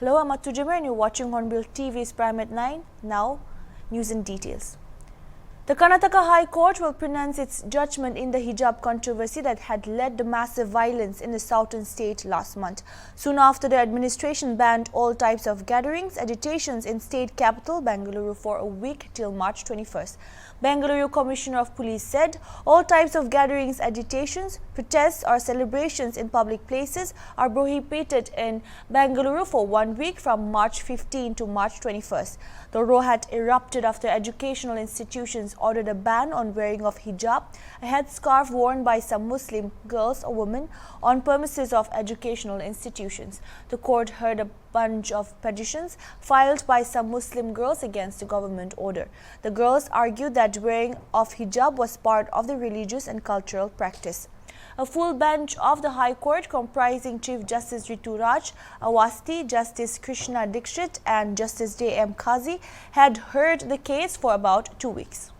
Hello, I'm Atujima and you're watching Hornbill TV's Prime at 9. Now, news in details. The Karnataka High Court will pronounce its judgment in the hijab controversy that had led to massive violence in the southern state last month. Soon after, the administration banned all types of gatherings, agitations in state capital Bengaluru for a week till March 21st. Bengaluru Commissioner of Police said all types of gatherings, agitations, protests or celebrations in public places are prohibited in Bengaluru for 1 week from March 15 to March 21st. The row had erupted after educational institutions ordered a ban on wearing of hijab, a headscarf worn by some Muslim girls or women on premises of educational institutions. The court heard a bunch of petitions filed by some Muslim girls against the government order. The girls argued that wearing of hijab was part of the religious and cultural practice. A full bench of the High Court comprising Chief Justice Ritu Raj Awasthi, Justice Krishna Dikshit and Justice J.M. Kazi had heard the case for about 2 weeks.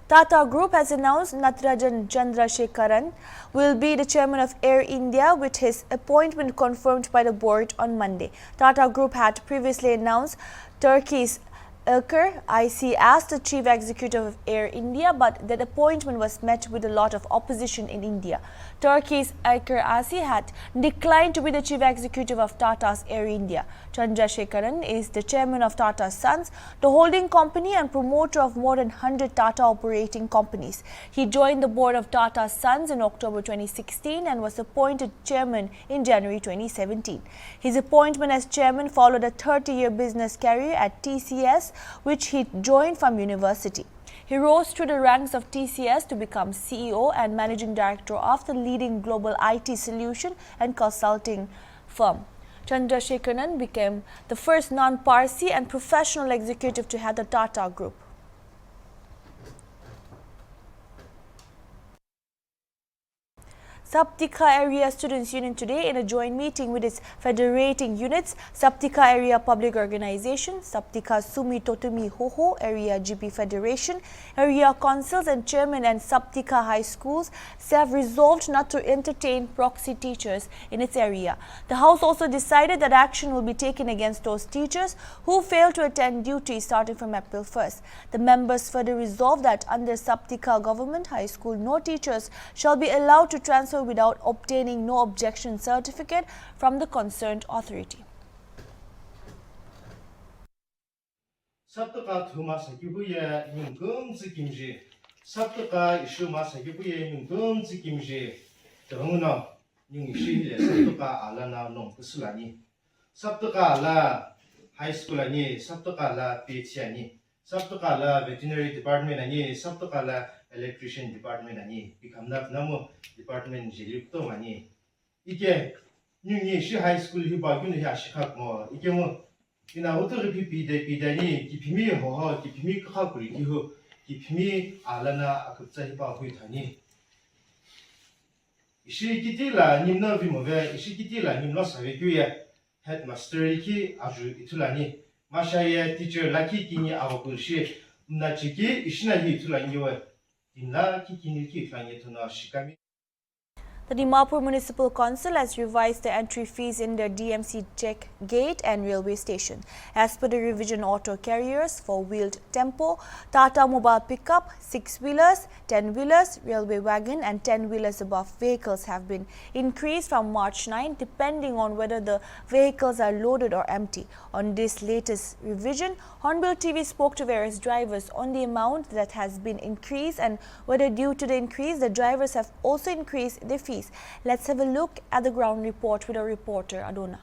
Tata Group has announced Natarajan Chandrasekaran will be the chairman of Air India, with his appointment confirmed by the board on Monday. Tata Group had previously announced Turkey's Ilker IC as the chief executive of Air India, but that appointment was met with a lot of opposition in India. Turkey's Ilker IC had declined to be the chief executive of Tata's Air India. Chandrasekaran is the chairman of Tata Sons, the holding company and promoter of more than 100 Tata operating companies. He joined the board of Tata Sons in October 2016 and was appointed chairman in January 2017. His appointment as chairman followed a 30-year business career at TCS, which he joined from university. He rose through the ranks of TCS to become CEO and managing director of the leading global IT solution and consulting firm. Chandrasekaran became the first non-Parsi and professional executive to head the Tata Group. Saptika Area Students Union today in a joint meeting with its federating units, Saptika Area Public Organization, Saptika Sumi Totumi Hoho Area GP Federation, Area Councils and Chairman and Saptika High Schools have resolved not to entertain proxy teachers in its area. The House also decided that action will be taken against those teachers who fail to attend duty starting from April 1st. The members further resolved that under Saptika Government High School, no teachers shall be allowed to transfer without obtaining no objection certificate from the concerned authority. Saptaka thuma sakibuye mungum zikimje saptaka ishuma sakibuye mungum zikimje dongna ningshi le saptaka alana nong kusulani saptaka la high school ani saptaka la PH ani saptaka la veterinary department ani saptaka la electrician department ani bikamna namu department jilipto mani ike nyungi shi high school hi bagun hi ashikak mo ike mo ina otor pidani kipimi ho kipimi kha kuri ki ho kipimi alana akupsa hi ba hui thani ishi kitila nimna vimove ishi kitila nimna save kuya headmaster ki aju itulani mashaya teacher laki kini awakulshi na chiki ishina hi itulani yo inla ki kini ki itulani tuna shikami. The Manipur Municipal Council has revised the entry fees in their DMC check gate and railway station. As per the revision, auto carriers, four-wheeled tempo, Tata mobile pickup, six-wheelers, 10-wheelers, railway wagon and 10-wheelers above vehicles have been increased from March 9 depending on whether the vehicles are loaded or empty. On this latest revision, Hornbill TV spoke to various drivers on the amount that has been increased and whether due to the increase, the drivers have also increased their fees. Let's have a look at the ground report with our reporter Adona.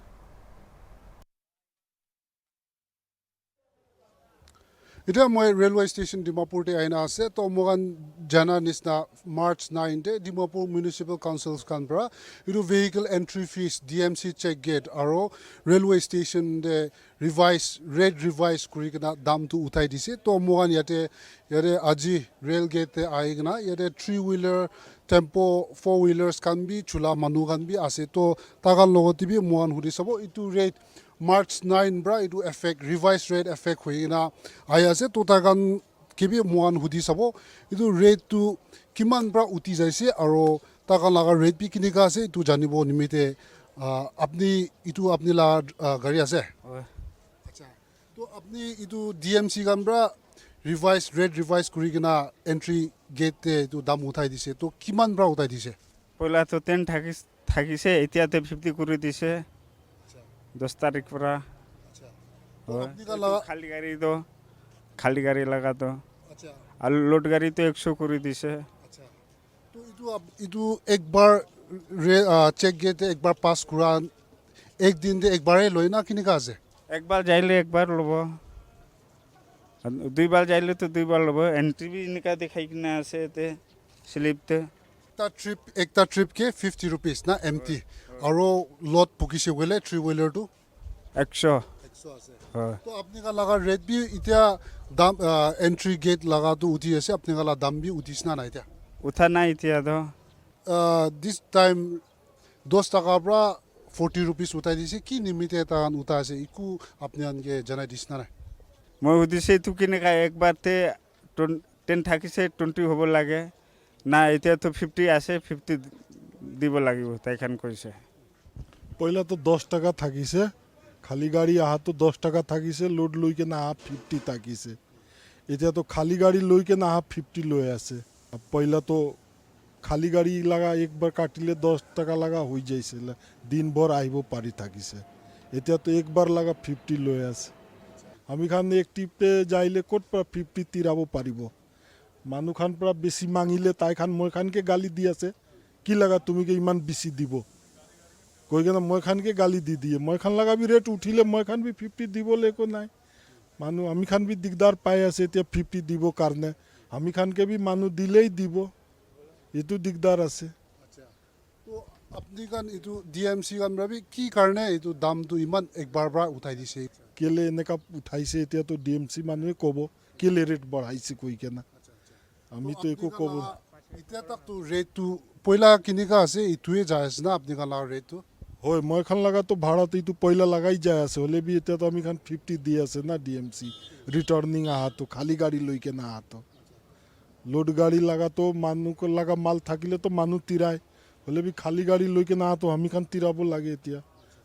Ita moi railway station Dimapur te aina ase to mogan jana nisna March 9 de Dimapur Municipal Councils kanbra idu vehicle entry fees DMC check gate aro railway station de revise kuri kana dam tu uthai dise to mogan yate aji rail gate te aigna yate 3-wheeler tempo 4-wheelers kan bi chula manu kan bi ase to tagal logoti bi mogan hudi sabo itu rate March 9 bra itu effect revised rate effect hoina aya se to tagan kibi moan hudi sabo itu rate tu kiman bra uti jaise aro takan laga rate bi kini ka ase itu janibo nimite apni itu apni la gari ase acha to apni itu DMC gambra revise kuri kina entry gate te itu dam uthai dise to kiman bra uthai dise পইলা তো 10 থাকিছে এতিয়াতে 50 কৰি দিছে 10 তাৰিখ পৰা acha to হয় apni ka laga খালি গাড়ী লাগা তো acha আৰু লোড গাড়ী তো 100 কৰি দিছে আচ্ছা তো itu একবার চেক গেট একবার পাস করা একদিন দে একবারে লই না কিনি কাজে একবার যাইলে একবার লব দুইবার যাইলে তো দুইবার লব এন্ট্রি বি নিকা দেখাই কিনা আছে তে স্লিপতে একটা ট্রিপ কে 50 rupees না এমটি আর লট পুকিছে গলে 3 wheeler টু 100 আছে হয় তো আপনি কা লাগা রেট বি ইতিয়া দাম এন্ট্রি গেট লাগা তো উঠি আছে আপনি কা দাম বি উঠিস না ইতিয়া উঠা নাই এতিয়া তো this time 10 টাকা পৰা 40 rupees উঠাই দিছে কি নিমিতে তান উঠা আছে ইকু আপনি আনকে জানাই দিছ না মই সুধিছে তো কিনেকা একবাৰতে 10 থাকিছে 20 হ'ব লাগে না এতিয়া তো 50 আছে 50 দিব লাগিব তাইখান কৈছে পইলা তো 10 টাকা থাকিছে খালি গাড়ী আহা তো 10 টাকা থাকিছে লোড লইকে না 50 থাকিছে এতিয়া তো খালি গাড়ী লইকে না 50 লৈ আছে পইলা তো খালি গাড়ী লাগা একবাৰ কাটিলে 10 টাকা লাগা হৈ যাইছিল দিনভৰ আহিব পাৰি থাকিছে এতিয়া তো একবাৰ লাগা 50 লৈ আছে আমি খান এক টিপে যাইলে ক'ত পৰা 50 তিৰাব পাৰিব মানুহ খান পৰা বেছি মাঙিলে তাই খান মই খানকে গালি দি আছে কি লাগা তুমি কে ইমান বেছি দিব কৈ কেনে মই খানকে গালি দি দিয়ে মই খান লাগা বি ৰেট উঠিলে মই খান বি 50 দিবলৈ একো নাই মানুহ আমি খান বি দিগদাৰ পাই আছে এতিয়া 50 দিব কাৰণে আমি খানকে বি মানুহ দিলেই দিব এইটো দিগদাৰ আছে তো আপনি কান ইটো ডিএমসি কান ভাবি কি কাৰণে ইটো দামটো ইমান একবাৰ পৰা উঠাই দিছে কেলে এনেকা উঠাইছে এতিয়া তো ডিএমসি মানুহে ক'ব কেলে ৰেট বঢ়াইছে কৈ কেনে আমি তো একো ক'ব এতিয়া তাক তো ৰেটটো পইলা কিনিকা আছে ইটোৱে যায় আছে না আপনি কান লাগা ৰেটটো হয় মই খান লাগা তো ভাড়াটো এইটো পইলা লাগাই যায় আছে হলে বি এতিয়া তো আমি খান 50 দি আছে না ডিএমসি ৰিটাৰ্নিং আহা তো খালি গাড়ী লৈকে না আহা তো লোড গাড়ী লাগা তো মানুহ লাগা মাল থাকিলে তো মানুহ তিৰাই হলে বি খালি গাড়ী লৈকে না তো আমি খান তিৰাব লাগে এতিয়া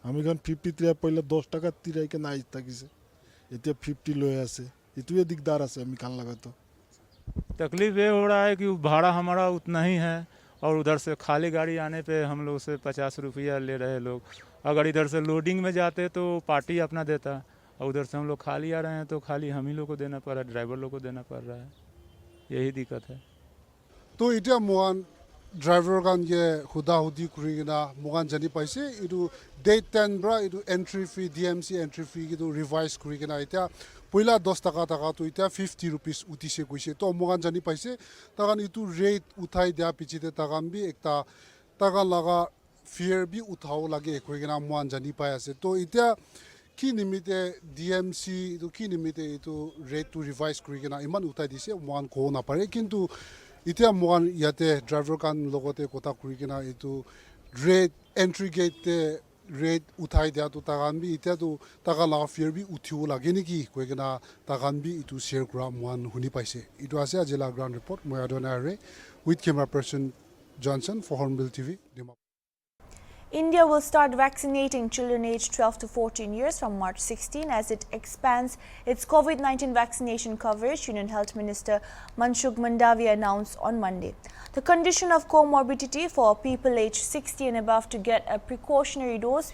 আমি খান 50 তিৰাই পইলা 10 টাকা তিৰাইকে না আহি থাকিছে এতিয়া 50 লৈ আছে ইটোৱে দিগদাৰ আছে আমি খান লাগা তো तकलीफ ये हो रहा है कि भाड़ा हमारा उतना ही है और उधर से खाली गाड़ी आने पे हम लोग से 50 रुपया ले रहे लोग अगर इधर से लोडिंग में जाते तो पार्टी अपना देता और उधर से हम लोग खाली आ रहे हैं तो खाली हम ही लोग को देना पड़ रहा है ड्राइवर लोग को देना पड़ रहा है यही दिक्कत है তো এতিয়া মোগান ড্ৰাইভাৰ কান গে হুদা হুদি কৰি কিনা মোগান জানি পাইছে এইটো ডেট 10 ব্ৰা এইটো এন্ট্ৰি ফি ডিএমসি এন্ট্ৰি ফি কিন্তু ৰিভাইজ কৰি কিনা এতিয়া পইলা 10 টাকা তো এতিয়া 50 rupees উঠিছে কৈছে তো মোগান জানি পাইছে তাকান এইটো ৰেট উঠাই দিয়া পিছতে তাকান বি একটা টাকা লাগা ফিয়াৰ বি উঠাও লাগে কৰি কিনা মোগান জানি পাই আছে তো এতিয়া কি নিমিতে ডিএমসি এইটো কি নিমিতে এইটো ৰেটটো ৰিভাইজ কৰি কিনা ইমান উঠাই দিছে মোগান ক'ব নাপাৰে কিন্তু এতিয়া মোগান ইয়াতে ড্ৰাইভাৰ কান লগতে কথা কৰি কিনা এইটো ৰেট এন্ট্ৰি গেটতে ৰেট উঠাই দিয়াটো তাকান বি এতিয়াতো টাকা লাগা ফিয়াৰ বি উঠিব লাগে নেকি কৈ কিনা তাকান বি এইটো শ্বেয়াৰ কৰা মোগান শুনি পাইছে এইটো আছে আজিলা গ্ৰাউণ্ড ৰিপৰ্ট মই আদনাৰে with camera person Johnson for Hornbill TV India will start vaccinating children aged 12 to 14 years from March 16 as it expands its COVID-19 vaccination coverage, Union Health Minister Manshukh Mandavia announced on Monday. The condition of comorbidity for people aged 60 and above to get a precautionary dose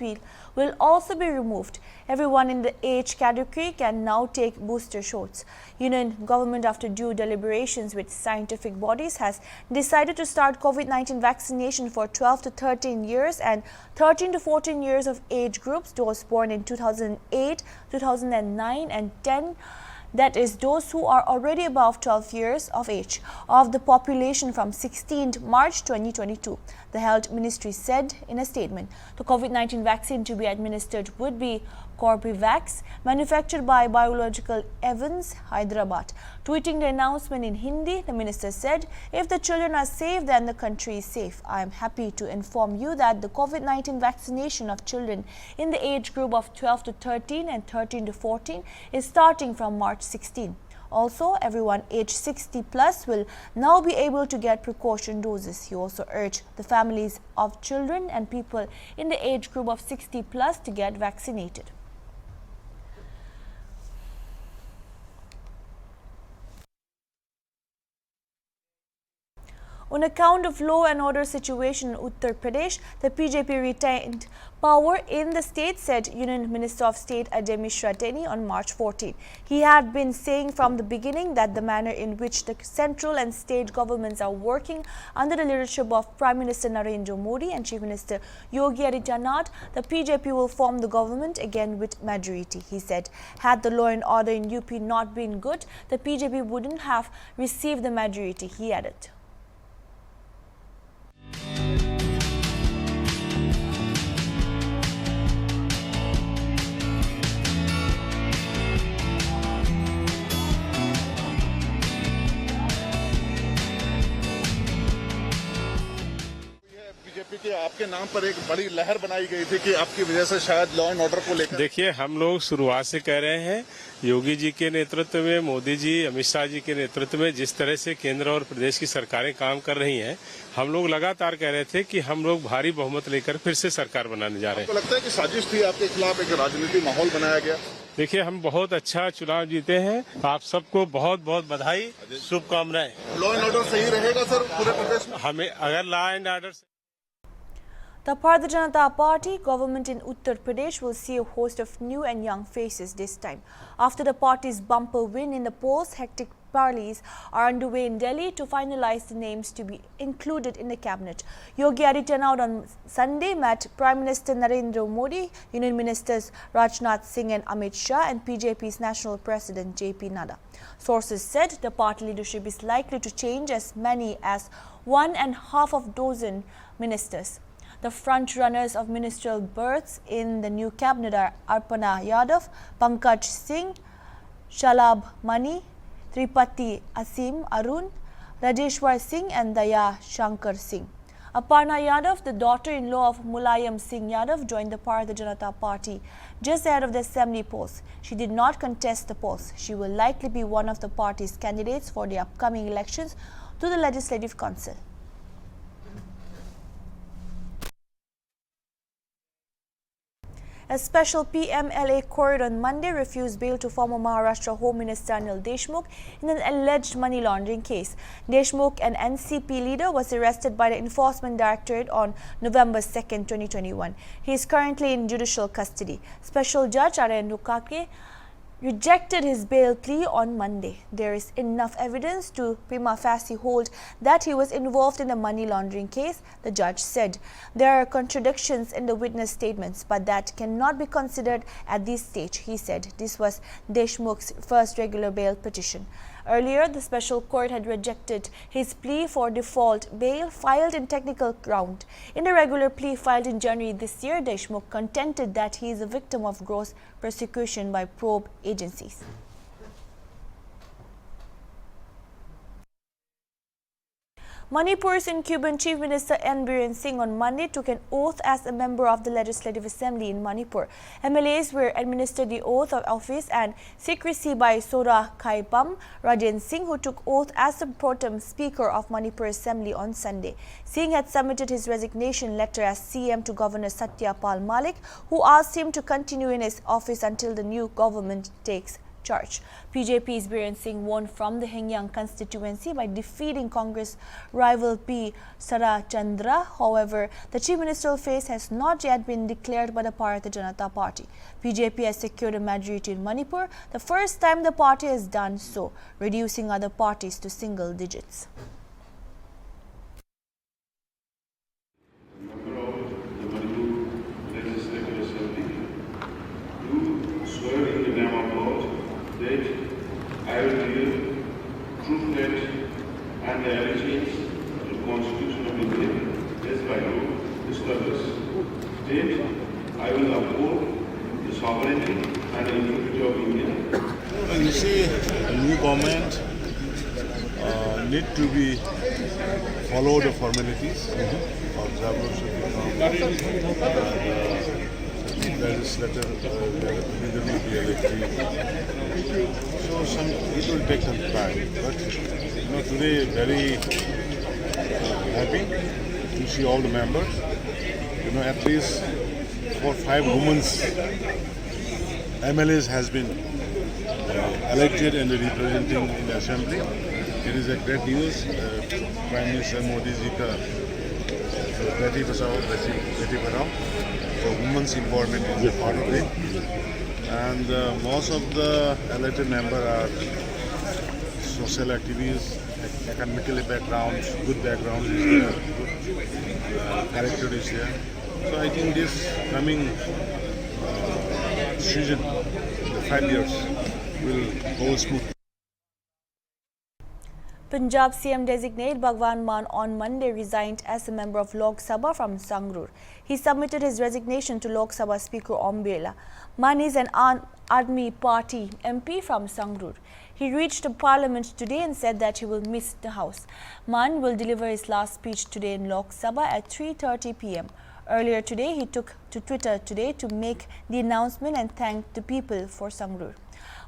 will also be removed. Everyone in the age category can now take booster shots. Union government, after due deliberations with scientific bodies, has decided to start COVID-19 vaccination for 12 to 13 years and 13 to 14 years of age groups, those born in 2008, 2009 and 10. That is, those who are already above 12 years of age of the population from 16th March 2022. The Health Ministry said in a statement. The COVID-19 vaccine to be administered would be Corbevax, manufactured by Biological Evans, Hyderabad. Tweeting the announcement in Hindi, the minister said, "If the children are safe, then the country is safe. I am happy to inform you that the COVID-19 vaccination of children in the age group of 12 to 13 and 13 to 14 is starting from March 16. Also, everyone aged 60 plus will now be able to get precaution doses. He also urged the families of children and people in the age group of 60 plus to get vaccinated. On account of law and order situation in Uttar Pradesh, the BJP retained power in the state, said Union Minister of State Ajay Mishra Teni on March 14. He had been saying from the beginning that the manner in which the central and state governments are working under the leadership of Prime Minister Narendra Modi and Chief Minister Yogi Adityanath, the BJP will form the government again with majority. He said, had the law and order in UP not been good, the BJP wouldn't have received the majority, he added. BJP के आपके नाम पर एक बड़ी लहर बनाई गई थी कि आपकी वजह से शायद लॉ एंड ऑर्डर को लेकर। देखिए, हम लोग शुरुआत से कह रहे हैं, योगी जी के नेतृत्व में, मोदी जी, अमित शाह जी के नेतृत्व में जिस तरह से केंद्र और प्रदेश की सरकारें काम कर रही हैं, हम लोग लगातार कह रहे थे कि हम लोग भारी बहुमत लेकर फिर से सरकार बनाने जा रहे हैं। आपको लगता है कि साजिश थी आपके खिलाफ, एक राजनीतिक माहौल बनाया गया? देखिए, हम बहुत अच्छा चुनाव जीते हैं। आप सबको बहुत बहुत बधाई, शुभकामनाएं। लॉ एंड ऑर्डर सही रहेगा सर पूरे प्रदेश में? हमें अगर law and order The Bharatiya Janata Party government in Uttar Pradesh will see a host of new and young faces this time. After the party's bumper win in the polls, hectic parleys are underway in Delhi to finalize the names to be included in the cabinet. Yogi Adityanath on Sunday met Prime Minister Narendra Modi, Union Ministers Rajnath Singh and Amit Shah, and BJP's National President JP Nadda. Sources said the party leadership is likely to change as many as 1.5 dozen ministers. The front runners of ministerial berths in the new cabinet are Arpana Yadav, Pankaj Singh, Shalabh Mani, Tripati Asim Arun, Rajeshwar Singh and Daya Shankar Singh. Aparna Yadav, the daughter-in-law of Mulayam Singh Yadav, joined the Bharatiya Janata Party just ahead of the assembly polls. She did not contest the polls. She will likely be one of the party's candidates for the upcoming elections to the Legislative Council. A special PMLA court on Monday refused bail to former Maharashtra Home Minister Deshmukh in an alleged money laundering case. Deshmukh, an NCP leader, was arrested by the Enforcement Directorate on November 2, 2021. He is currently in judicial custody. Special Judge R.N. Rukake rejected his bail plea on Monday. There is enough evidence to prima facie hold that he was involved in a money laundering case, the judge said. There are contradictions in the witness statements, but that cannot be considered at this stage, he said. This was Deshmukh's first regular bail petition. Earlier, the special court had rejected his plea for default bail filed in technical ground. In the regular plea filed in January this year, Deshmukh contended that he is a victim of gross persecution by probe agencies. Manipur's incumbent Chief Minister N. Biren Singh on Monday took an oath as a member of the Legislative Assembly in Manipur. MLAs were administered the oath of office and secrecy by Sora Khaipam Rajan Singh, who took oath as the pro tem Speaker of Manipur Assembly on Sunday. Singh had submitted his resignation letter as CM to Governor Satya Pal Malik, who asked him to continue in his office until the new government takes charge. BJP's Biren Singh won from the Hengyang constituency by defeating Congress rival P. Sarachandra. However, the chief ministerial face has not yet been declared by the Bharatiya Janata Party. BJP has secured a majority in Manipur, the first time the party has done so, reducing other parties to single digits. I will give true pledge and allegiance to the Constitution of India as by law established. State, I will uphold the sovereignty and integrity of India. You see, a new government need to be follow the formalities. For example, should become legislator legally be elected. So it will take some time. But today very happy to see all the members. At least 4 or 5 women's MLAs has been elected and representing in the assembly. It is a great news. Prime Minister Modi ji ka Beti Bachao, Beti Padhao. So women's empowerment is a part of it. And most of the elected members are social activists, academically backgrounds, good background is there, good character is there. So I think this coming season, the 5 years, will go smooth. Punjab CM designate Bhagwan Mann on Monday resigned as a member of Lok Sabha from Sangrur. He submitted his resignation to Lok Sabha Speaker Om Birla. Mann is an Admi Party MP from Sangrur. He reached the Parliament today and said that he will miss the House. Mann will deliver his last speech today in Lok Sabha at 3:30 p.m. Earlier today, he took to Twitter today to make the announcement and thank the people for Sangrur.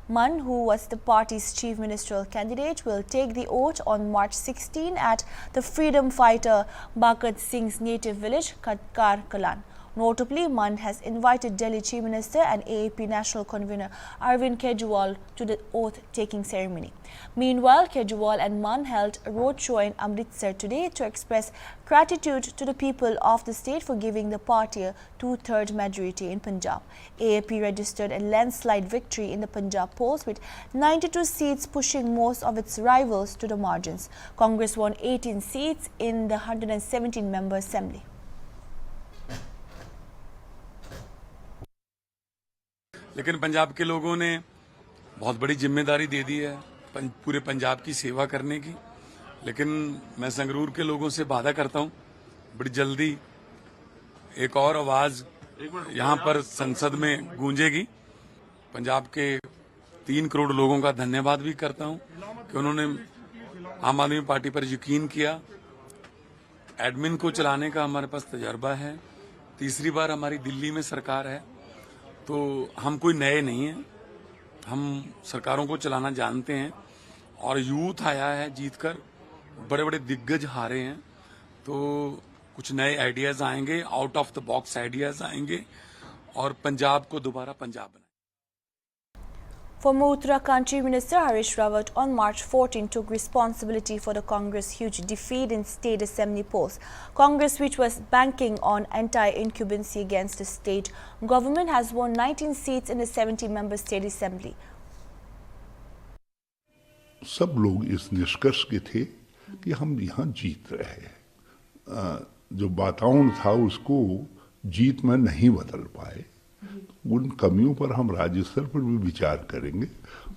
Mann, who was the party's chief ministerial candidate, will take the oath on March 16 at the freedom fighter Bakat Singh's native village, Khatkar Kalan. Notably, Mann has invited Delhi Chief Minister and AAP National Convener Arvind Kejriwal to the oath-taking ceremony. Meanwhile, Kejriwal and Mann held a roadshow in Amritsar today to express gratitude to the people of the state for giving the party a 2/3 majority in Punjab. AAP registered a landslide victory in the Punjab polls with 92 seats, pushing most of its rivals to the margins. Congress won 18 seats in the 117-member assembly. लेकिन पंजाब के लोगों ने बहुत बड़ी जिम्मेदारी दे दी है पूरे पंजाब की सेवा करने की। लेकिन मैं संगरूर के लोगों से वादा करता हूं बड़ी जल्दी एक और आवाज यहां पर संसद में गूंजेगी। पंजाब के 3 करोड़ लोगों का धन्यवाद भी करता हूं कि उन्होंने आम आदमी पार्टी पर यकीन किया। एडमिन को चलाने का हमारे पास तजर्बा है, तीसरी बार हमारी दिल्ली में सरकार है, तो हम कोई नए नहीं हैं, हम सरकारों को चलाना जानते हैं। और यूथ आया है जीतकर, बड़े बड़े दिग्गज हारे हैं, तो कुछ नए आइडियाज आएंगे, out of the box ideas आएंगे और पंजाब को दोबारा पंजाब बनाएंगे। Former Uttarakhand Chief Minister Harish Rawat on March 14 took responsibility for the Congress' huge defeat in state assembly polls. Congress, which was banking on anti-incumbency against the state government, has won 19 seats in the 70-member state assembly. सब लोग इस निष्कर्ष के थे कि हम यहाँ जीत रहे हैं। जो वातावरण था उसको जीत में नहीं बदल पाए। उन कमियों पर हम राज्य स्तर पर भी विचार करेंगे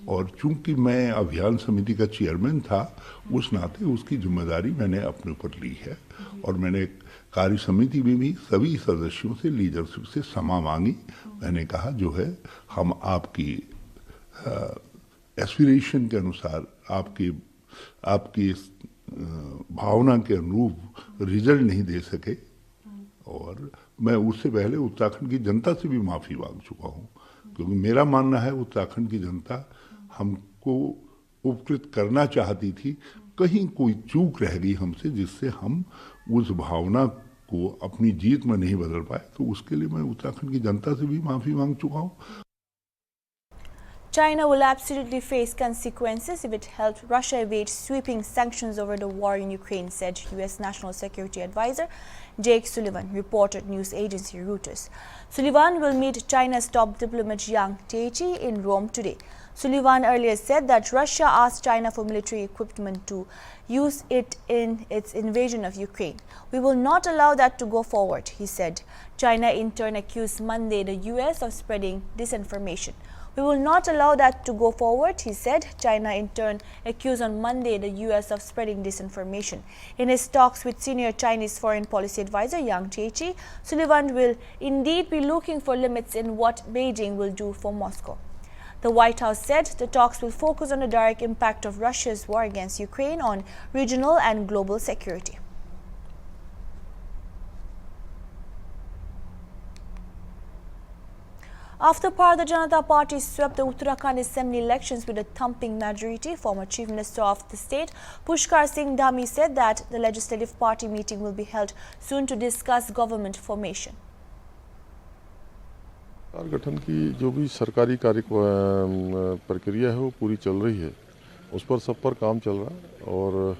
और चूंकि मैं अभियान समिति का चेयरमैन था, उस नाते उसकी जिम्मेदारी मैंने अपने ऊपर ली है और मैंने कार्य समिति में भी सभी सदस्यों से लीडरशिप से क्षमा मांगी। मैंने कहा जो है हम आपकी एस्पिरेशन के अनुसार, आपकी भावना के अनुरूप रिजल्ट नहीं दे सके और मैं उससे पहले उत्तराखंड की जनता से भी माफ़ी मांग चुका हूं, क्योंकि मेरा मानना है उत्तराखंड की जनता हमको उपकृत करना चाहती थी। कहीं कोई चूक रह गई हमसे जिससे हम उस भावना को अपनी जीत में नहीं बदल पाए, तो उसके लिए मैं उत्तराखंड की जनता से भी माफ़ी मांग चुका हूं। China will absolutely face consequences if it helped Russia evade sweeping sanctions over the war in Ukraine, said U.S. National Security Advisor Jake Sullivan, reported news agency Reuters. Sullivan will meet China's top diplomat Yang Jiechi in Rome today. Sullivan earlier said that Russia asked China for military equipment to use it in its invasion of Ukraine. We will not allow that to go forward, he said. China in turn accused Monday the U.S. of spreading disinformation. We will not allow that to go forward, he said. China in turn accused on Monday the U.S. of spreading disinformation. In his talks with senior Chinese foreign policy advisor Yang Jiechi, Sullivan will indeed be looking for limits in what Beijing will do for Moscow. The White House said the talks will focus on the direct impact of Russia's war against Ukraine on regional and global security. After Bharatiya Janata Party swept the Uttarakhand Assembly elections with a thumping majority, former Chief Minister of the state, Pushkar Singh Dhami, said that the Legislative Party meeting will be held soon to discuss government formation. सरकार गठन की जो भी सरकारी कार्य प्रक्रिया है वो पूरी चल रही है, उस पर सब पर काम चल रहा है और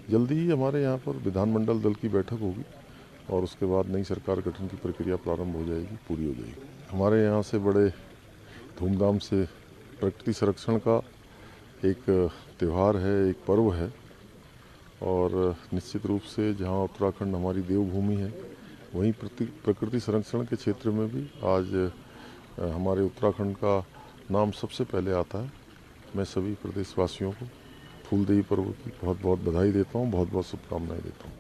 जल्दी ही हमारे यहाँ पर विधानमंडल दल की बैठक होगी और उसके बाद नई सरकार गठन की प्रक्रिया प्रारंभ हो जाएगी, पूरी हो जाएगी। हमारे यहाँ से बड़े धूमधाम से प्रकृति संरक्षण का एक त्यौहार है, एक पर्व है और निश्चित रूप से जहाँ उत्तराखंड हमारी देवभूमि है, वहीं प्रकृति संरक्षण के क्षेत्र में भी आज हमारे उत्तराखंड का नाम सबसे पहले आता है। मैं सभी प्रदेशवासियों को फूलदेई पर्व की बहुत बहुत बधाई देता हूँ, बहुत बहुत शुभकामनाएं देता हूँ।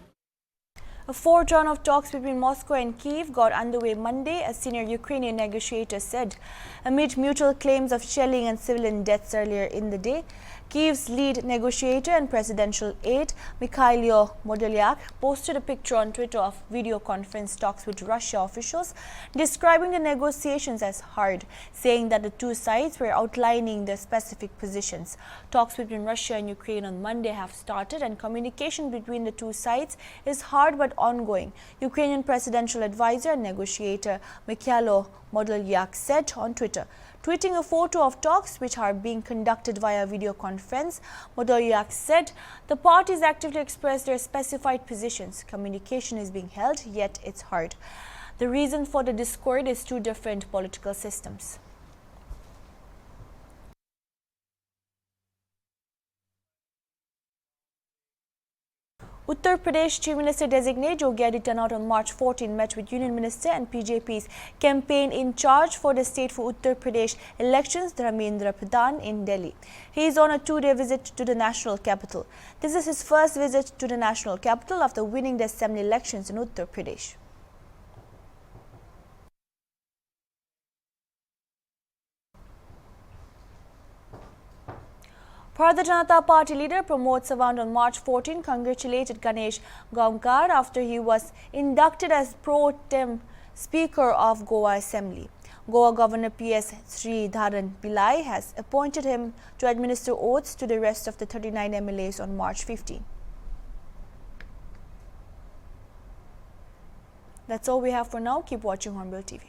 A fourth round of talks between Moscow and Kyiv got underway Monday, a senior Ukrainian negotiator said. Amid mutual claims of shelling and civilian deaths earlier in the day, Kyiv's lead negotiator and presidential aide, Mikhailo Podolyak, posted a picture on Twitter of video conference talks with Russia officials, describing the negotiations as hard, saying that the two sides were outlining their specific positions. Talks between Russia and Ukraine on Monday have started, and communication between the two sides is hard but ongoing. Ukrainian presidential advisor and negotiator Mikhailo Podolyak said on Twitter. Tweeting a photo of talks which are being conducted via video conference, Podolyak said the parties actively expressed their specified positions. Communication is being held, yet it's hard. The reason for the discord is two different political systems. Uttar Pradesh Chief Minister designate Yogi Adityanath on March 14 met with Union Minister and BJP's campaign in charge for the state for Uttar Pradesh elections, Dharmendra Pradhan, in Delhi. He is on a two-day visit to the national capital. This is his first visit to the national capital after winning the assembly elections in Uttar Pradesh. Bharatiya Janata Party leader Pramod Sawant on March 14 congratulated Ganesh Gaonkar after he was inducted as pro-tem Speaker of Goa Assembly. Goa Governor P.S. Sridharan Pillai has appointed him to administer oaths to the rest of the 39 MLAs on March 15. That's all we have for now. Keep watching HornbillTV.